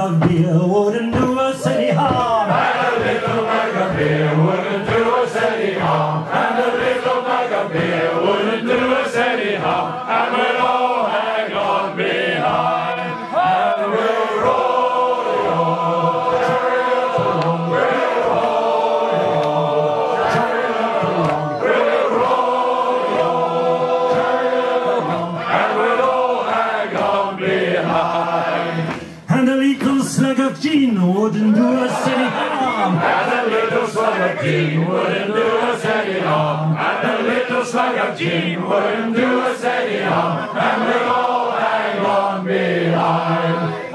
of beer wouldn't do us any harm. And a little bag of beer wouldn't do us any harm. And a little bag of beer wouldn't do us any harm. And we'll all hang on behind. And we'll roll your chariot along. We'll roll your chariot along. We'll roll your chariot along. And we'll all hang on behind. And a little slug of gin wouldn't do us any harm. And a little slug of gin wouldn't do us any harm. And a little slug of gin wouldn't do us any harm. And we'll all hang on behind.